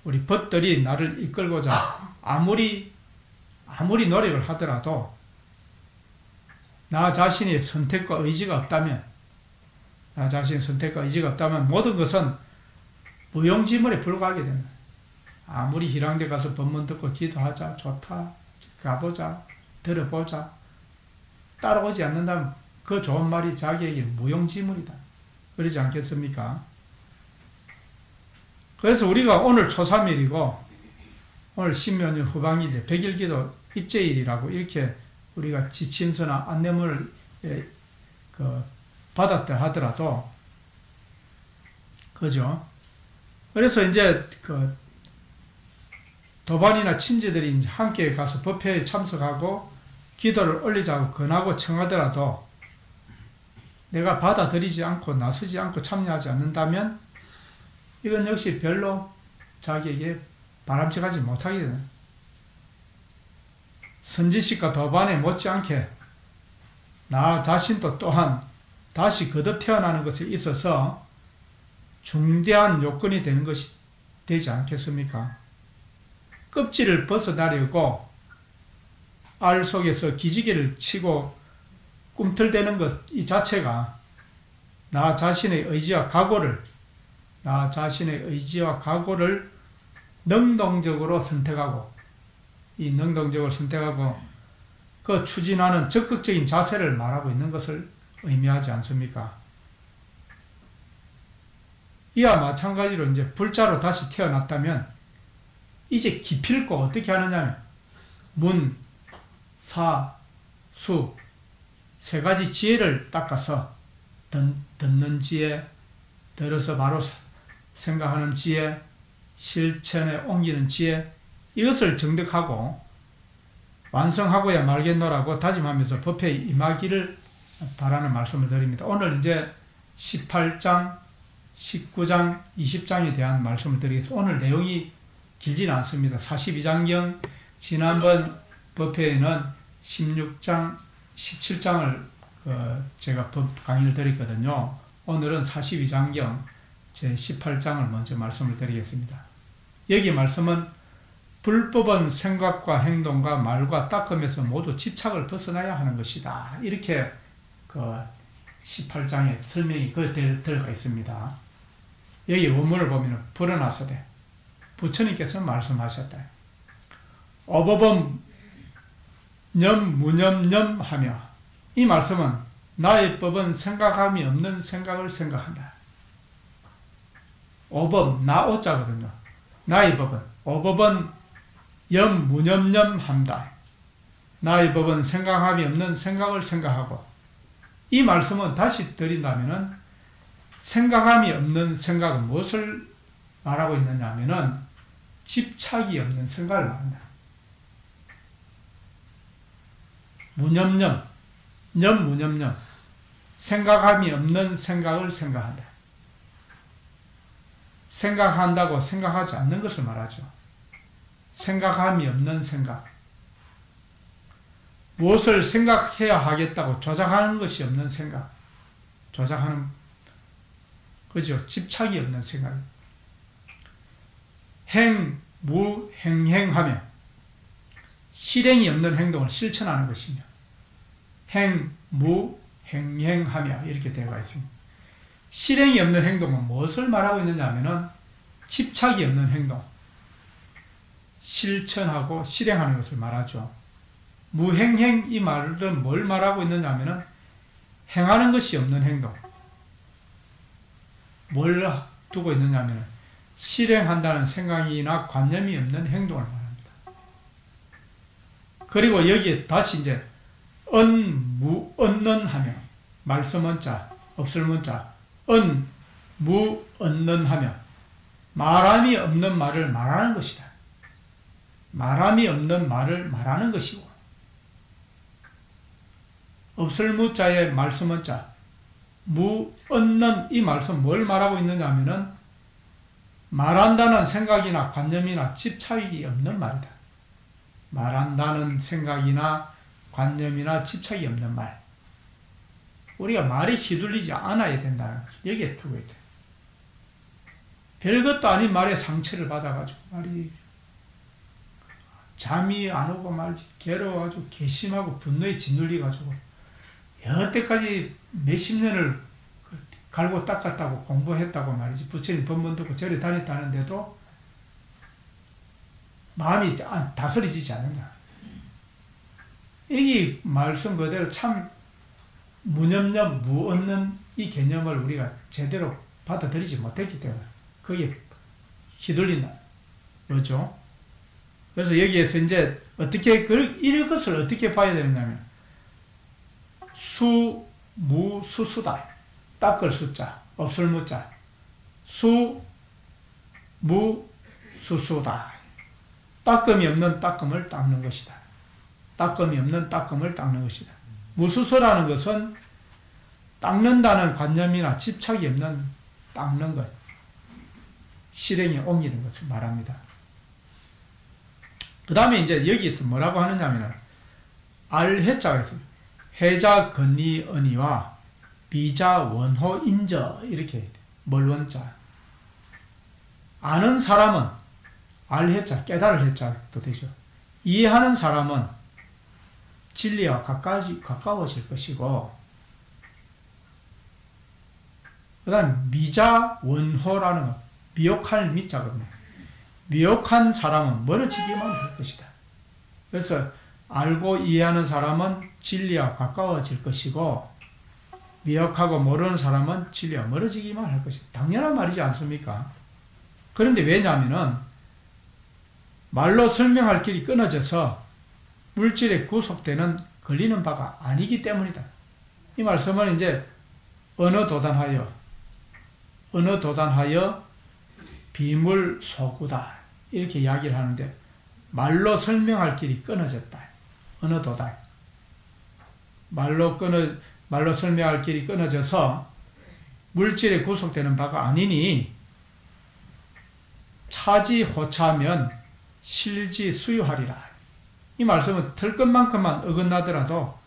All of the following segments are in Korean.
우리 벗들이 나를 이끌고자 아무리 노력을 하더라도 나 자신의 선택과 의지가 없다면 모든 것은 무용지물에 불과하게 된다. 아무리 희랑대 가서 법문 듣고 기도하자, 좋다, 가보자, 들어보자, 따라오지 않는다면 그 좋은 말이 자기에게 무용지물이다. 그러지 않겠습니까? 그래서 우리가 오늘 초3일이고 오늘 신묘년 후방일인데 백일기도 입제일이라고 이렇게 우리가 지침서나 안내문을 받았다 하더라도, 그죠? 그래서 이제 도반이나 친지들이 이제 함께 가서 법회에 참석하고 기도를 올리자고 권하고 청하더라도 내가 받아들이지 않고 나서지 않고 참여하지 않는다면 이건 역시 별로 자기에게 바람직하지 못하게 되는, 선지식과 도반에 못지않게 나 자신도 또한 다시 거듭 태어나는 것에 있어서 중대한 요건이 되는 것이 되지 않겠습니까? 껍질을 벗어나려고 알 속에서 기지개를 치고 꿈틀대는 것 이 자체가 나 자신의 의지와 각오를 능동적으로 선택하고 그 추진하는 적극적인 자세를 말하고 있는 것을 의미하지 않습니까? 이와 마찬가지로 이제 불자로 다시 태어났다면 이제 기필코 어떻게 하느냐면 문, 사, 수 세 가지 지혜를 닦아서 듣는 지혜, 들어서 바로 생각하는 지혜, 실천에 옮기는 지혜, 이것을 정득하고 완성하고야 말겠노라고 다짐하면서 법회에 임하기를 바라는 말씀을 드립니다. 오늘 이제 18장, 19장, 20장에 대한 말씀을 드리겠습니다. 오늘 내용이 길지는 않습니다. 42장경, 지난번 법회에는 16장, 17장을 제가 강의를 드렸거든요. 오늘은 42장경 제 18장을 먼저 말씀을 드리겠습니다. 여기 말씀은 불법은 생각과 행동과 말과 닦음에서 모두 집착을 벗어나야 하는 것이다. 이렇게 18장에 설명이 들어가 있습니다. 여기 원문을 보면 불어나서되 부처님께서 말씀하셨다. 어법은 무념념하며, 이 말씀은 나의 법은 생각함이 없는 생각을 생각한다. 어법, 나오자거든요. 나의 법은, 어법은 무념념한다. 나의 법은 생각함이 없는 생각을 생각하고, 이 말씀은 다시 드린다면은 생각함이 없는 생각은 무엇을 말하고 있느냐 하면은 집착이 없는 생각을 말한다. 무념념, 무념념, 생각함이 없는 생각을 생각한다. 생각한다고 생각하지 않는 것을 말하죠. 생각함이 없는 생각. 무엇을 생각해야 하겠다고 조작하는 것이 없는 생각. 조작하는, 그죠? 집착이 없는 생각. 무행행하며, 실행이 없는 행동을 실천하는 것이며, 무행행하며 이렇게 되어 있습니다. 실행이 없는 행동은 무엇을 말하고 있느냐 하면은 집착이 없는 행동, 실천하고 실행하는 것을 말하죠. 무행행, 이 말은 뭘 말하고 있느냐 하면은 행하는 것이 없는 행동. 뭘 두고 있느냐 하면은 실행한다는 생각이나 관념이 없는 행동을 말합니다. 그리고 여기에 다시 이제 무언는하며, 말씀은자, 없을 문자, 무언는하며, 말함이 없는 말을 말하는 것이다. 말함이 없는 말을 말하는 것이고, 없을 무자의 말씀은자, 무언는, 이 말씀 뭘 말하고 있느냐 하면은 말한다는 생각이나 관념이나 집착이 없는 말이다. 말한다는 생각이나 관념이나 집착이 없는 말. 우리가 말에 휘둘리지 않아야 된다는 것을 여기에 두고 있다. 별것도 아닌 말에 상처를 받아가지고 말이지. 잠이 안 오고 말이지. 괴로워가지고 괘씸하고 분노에 짓눌려가지고 여태까지 몇십 년을 갈고 닦았다고 공부했다고 말이지. 부처님 법문 듣고 절에 다녔다는데도 마음이 다스려지지 않는다. 이 말씀 그대로 참 무념념, 무언는 이 개념을 우리가 제대로 받아들이지 못했기 때문에 거기에 휘둘린다. 그렇죠? 그래서 여기에서 이제 어떻게, 이것을 어떻게 봐야 되느냐면, 수, 무, 수수다. 닦을 수자, 없을 무자. 수, 무, 수수다. 닦음이 없는 닦음을 닦는 것이다. 닦음이 없는 닦음을 닦는 것이다. 무수수라는 것은 닦는다는 관념이나 집착이 없는 닦는 것, 실행에 옮기는 것을 말합니다. 그 다음에 이제 여기에서 뭐라고 하느냐면, 알해자가 있습니다. 해자 건리 언이와 비자 원호 인저, 이렇게 멀원자. 아는 사람은 알해자, 깨달을 해자도 되죠. 이해하는 사람은 진리와 가까워질 것이고, 그 다음 미자 원호라는 것, 미혹할 미자거든요. 미혹한 사람은 멀어지기만 할 것이다. 그래서 알고 이해하는 사람은 진리와 가까워질 것이고, 미혹하고 모르는 사람은 진리와 멀어지기만 할 것이다. 당연한 말이지 않습니까? 그런데 왜냐하면은 말로 설명할 길이 끊어져서 물질에 구속되는 걸리는 바가 아니기 때문이다. 이 말씀은 이제 언어도단하여 비물 소구다, 이렇게 이야기를 하는데, 말로 설명할 길이 끊어졌다. 언어도단. 말로 설명할 길이 끊어져서 물질에 구속되는 바가 아니니, 차지 호차하면 실지 수유하리라. 이 말씀은 털 것만큼만 어긋나더라도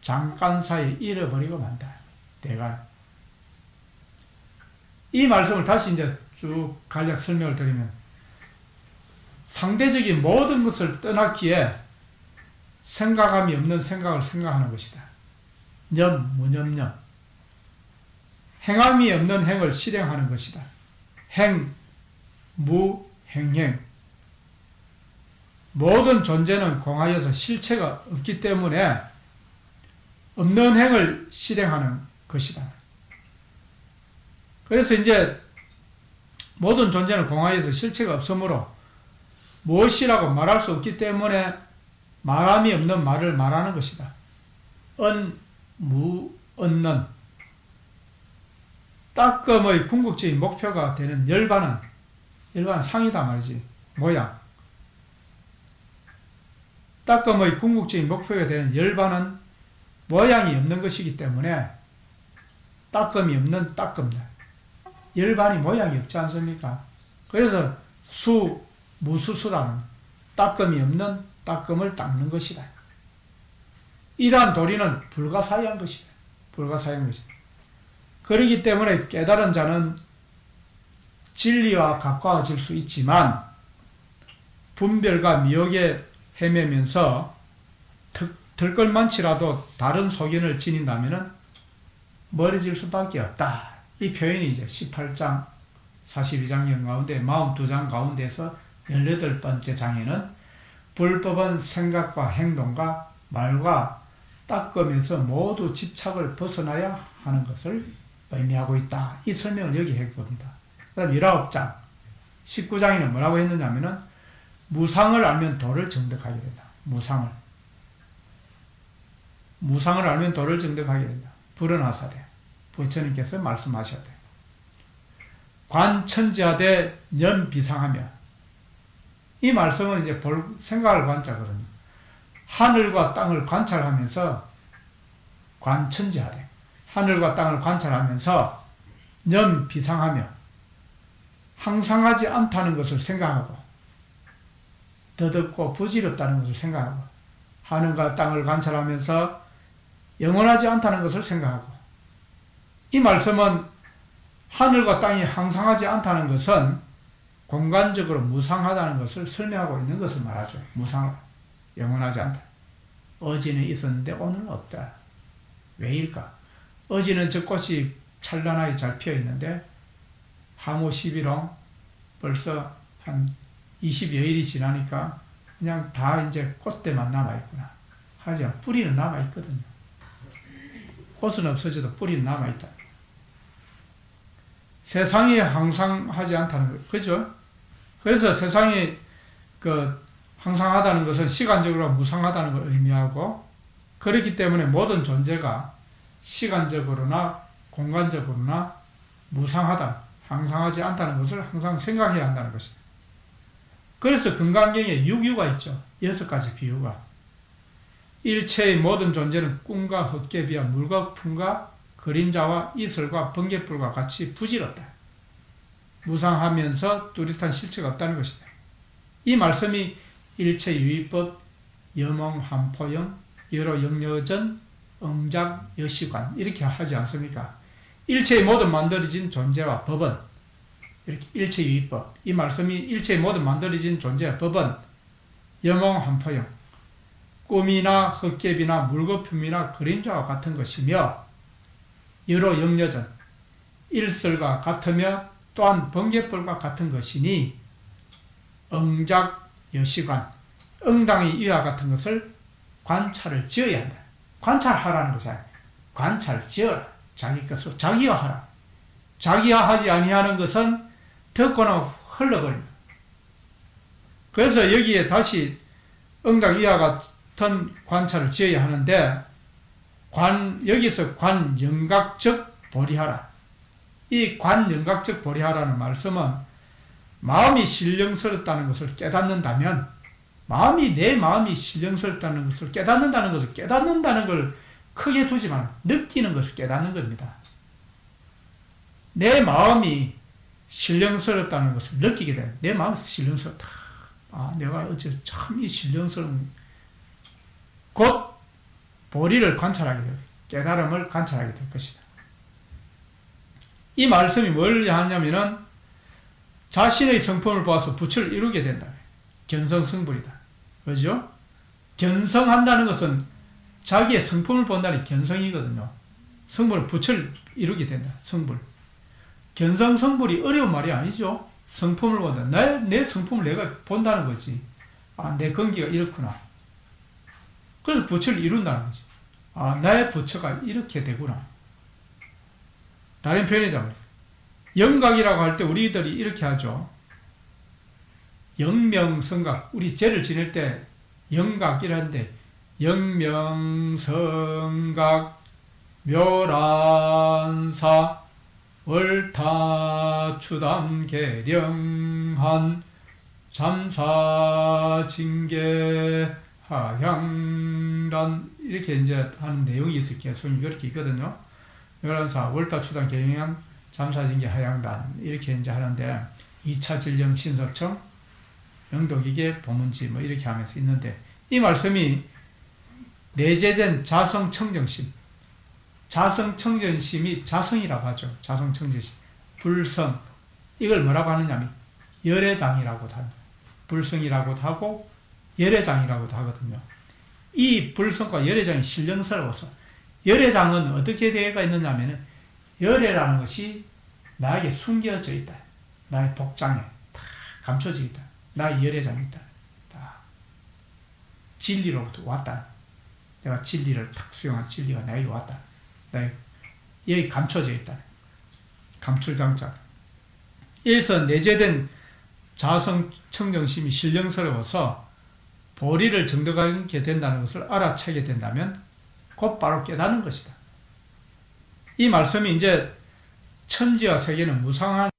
잠깐 사이에 잃어버리고 만다. 대가. 이 말씀을 다시 이제 쭉 간략 설명을 드리면, 상대적인 모든 것을 떠났기에 생각함이 없는 생각을 생각하는 것이다. 무념념. 행함이 없는 행을 실행하는 것이다. 무행행. 모든 존재는 공하여서 실체가 없기 때문에 없는 행을 실행하는 것이다. 그래서 이제 모든 존재는 공하여서 실체가 없으므로 무엇이라고 말할 수 없기 때문에 말함이 없는 말을 말하는 것이다. 무언는. 닦음의 궁극적인 목표가 되는 열반은 상이다 말이지. 모양. 닦음의 궁극적인 목표가 되는 열반은 모양이 없는 것이기 때문에 닦음이 없는 닦음다. 열반이 모양이 없지 않습니까? 그래서 무수수라는 닦음이 없는 닦음을 닦는 것이다. 이러한 도리는 불가사의한 것이다. 불가사의한 것이다. 그렇기 때문에 깨달은 자는 진리와 가까워질 수 있지만, 분별과 미혹에 헤매면서 들걸만치라도 다른 소견을 지닌다면 멀어질 수밖에 없다. 이 표현이 이제 18장, 42장 가운데 42장 가운데서 18번째 장에는 불법은 생각과 행동과 말과 닦으면서 모두 집착을 벗어나야 하는 것을 의미하고 있다. 이 설명을 여기 해봅니다. 그 다음 19장, 19장에는 뭐라고 했느냐면은 무상을 알면 도를 정득하게 된다. 무상을 알면 도를 정득하게 된다. 불언하사대. 부처님께서 말씀하셨대. 관천지하되 연비상하며. 이 말씀은 이제 생각을 관자거든요. 하늘과 땅을 관찰하면서 관천지하되. 하늘과 땅을 관찰하면서 연비상하며 항상하지 않다는 것을 생각하고 더덥고 부질없다는 것을 생각하고 하늘과 땅을 관찰하면서 영원하지 않다는 것을 생각하고 이 말씀은 하늘과 땅이 항상하지 않다는 것은 공간적으로 무상하다는 것을 설명하고 있는 것을 말하죠. 무상, 영원하지 않다. 어제는 있었는데 오늘은 없다. 왜일까? 어제는 저 꽃이 찬란하게 잘 피어 있는데 하모 11홍 벌써 한 20여일이 지나니까 그냥 다 이제 꽃대만 남아있구나. 하지만 뿌리는 남아있거든요. 꽃은 없어져도 뿌리는 남아있다. 세상이 항상 하지 않다는 거예요. 그죠? 그래서 세상이 항상하다는 것은 시간적으로 무상하다는 걸 의미하고, 그렇기 때문에 모든 존재가 시간적으로나 공간적으로나 무상하다, 항상하지 않다는 것을 항상 생각해야 한다는 것이다. 그래서 금강경에 6유가 있죠. 6가지 비유가. 일체의 모든 존재는 꿈과 헛개비와 물과 풍과 그림자와 이슬과 번갯불과 같이 부질없다. 무상하면서 뚜렷한 실체가 없다는 것이다. 이 말씀이 일체유의법, 여몽한포영, 여로영여전, 응작여시관 이렇게 하지 않습니까? 일체의 모든 만들어진 존재와 법은 이렇게 일체유의법, 이 말씀이 일체의 모든 만들어진 존재와 법은 여몽한포영, 꿈이나 헛개비나 물거품이나 그림자와 같은 것이며 여로영여전, 일설과 같으며 또한 번갯불과 같은 것이니 응작여시관, 응당의 이와 같은 것을 관찰을 지어야 한다. 관찰하라는 것이 아니라 관찰 지어라. 자기 것으로 자기화하라. 자기화하지 아니하는 것은 듣고는 흘러버립니다. 그래서 여기에 다시 응당 이와 같은 관찰을 지어야 하는데, 여기서 관영각적 보리하라. 이 관영각적 보리하라는 말씀은 마음이 신령스럽다는 것을 깨닫는다면, 내 마음이 신령스럽다는 것을 깨닫는다는 걸 크게 두지만 느끼는 것을 깨닫는 겁니다. 내 마음이 신령스럽다는 것을 느끼게 돼요. 내 마음이 신령스럽다. 내가 어제 참 이 신령스러운 곧 보리를 관찰하게 될, 깨달음을 관찰하게 될 것이다. 이 말씀이 뭘 하냐면은 자신의 성품을 보아서 부처를 이루게 된다. 견성성불이다. 그죠? 견성한다는 것은 자기의 성품을 본다는 견성이거든요. 성불은 부처를 이루게 된다. 성불. 견성성불이 어려운 말이 아니죠. 성품을 본다. 내 성품을 내가 본다는 거지. 내根기가 이렇구나. 그래서 부처를 이룬다는 거지. 나의 부처가 이렇게 되구나. 다른 표현이자면 영각이라고 할 때 우리들이 이렇게 하죠. 영명성각. 우리 제를 지낼 때 영각이라는데 영명성각 묘란사 월타추담계령한 잠사징계 하향란 이렇게 이제 하는 내용이 있을 계속 그렇게 있거든요. 묘란사 월타추담계령한 잠사징계 하향단 이렇게 이제 하는데 2차 진령 신소청 영독이계 보문지 뭐 이렇게 하면서 있는데, 이 말씀이 내재된 자성청정심, 자성청정심이 자성이라고 하죠. 자성청정심, 불성, 이걸 뭐라고 하느냐면 열애장이라고도 합니다. 불성이라고도 하고 열애장이라고도 하거든요. 이 불성과 열애장이 신령스러워서, 열애장은 어떻게 되어가 있느냐면 열애라는 것이 나에게 숨겨져 있다. 나의 복장에 다 감춰져 있다. 나의 열애장이 있다. 다 진리로부터 왔다. 내가 진리를 탁 수용한 진리가 나에게 왔다. 여기 감춰져 있다. 감출장자. 여기서 내재된 자성청정심이 신령스러워서 보리를 정득하게 된다는 것을 알아채게 된다면 곧바로 깨닫는 것이다. 이 말씀이 이제 천지와 세계는 무상한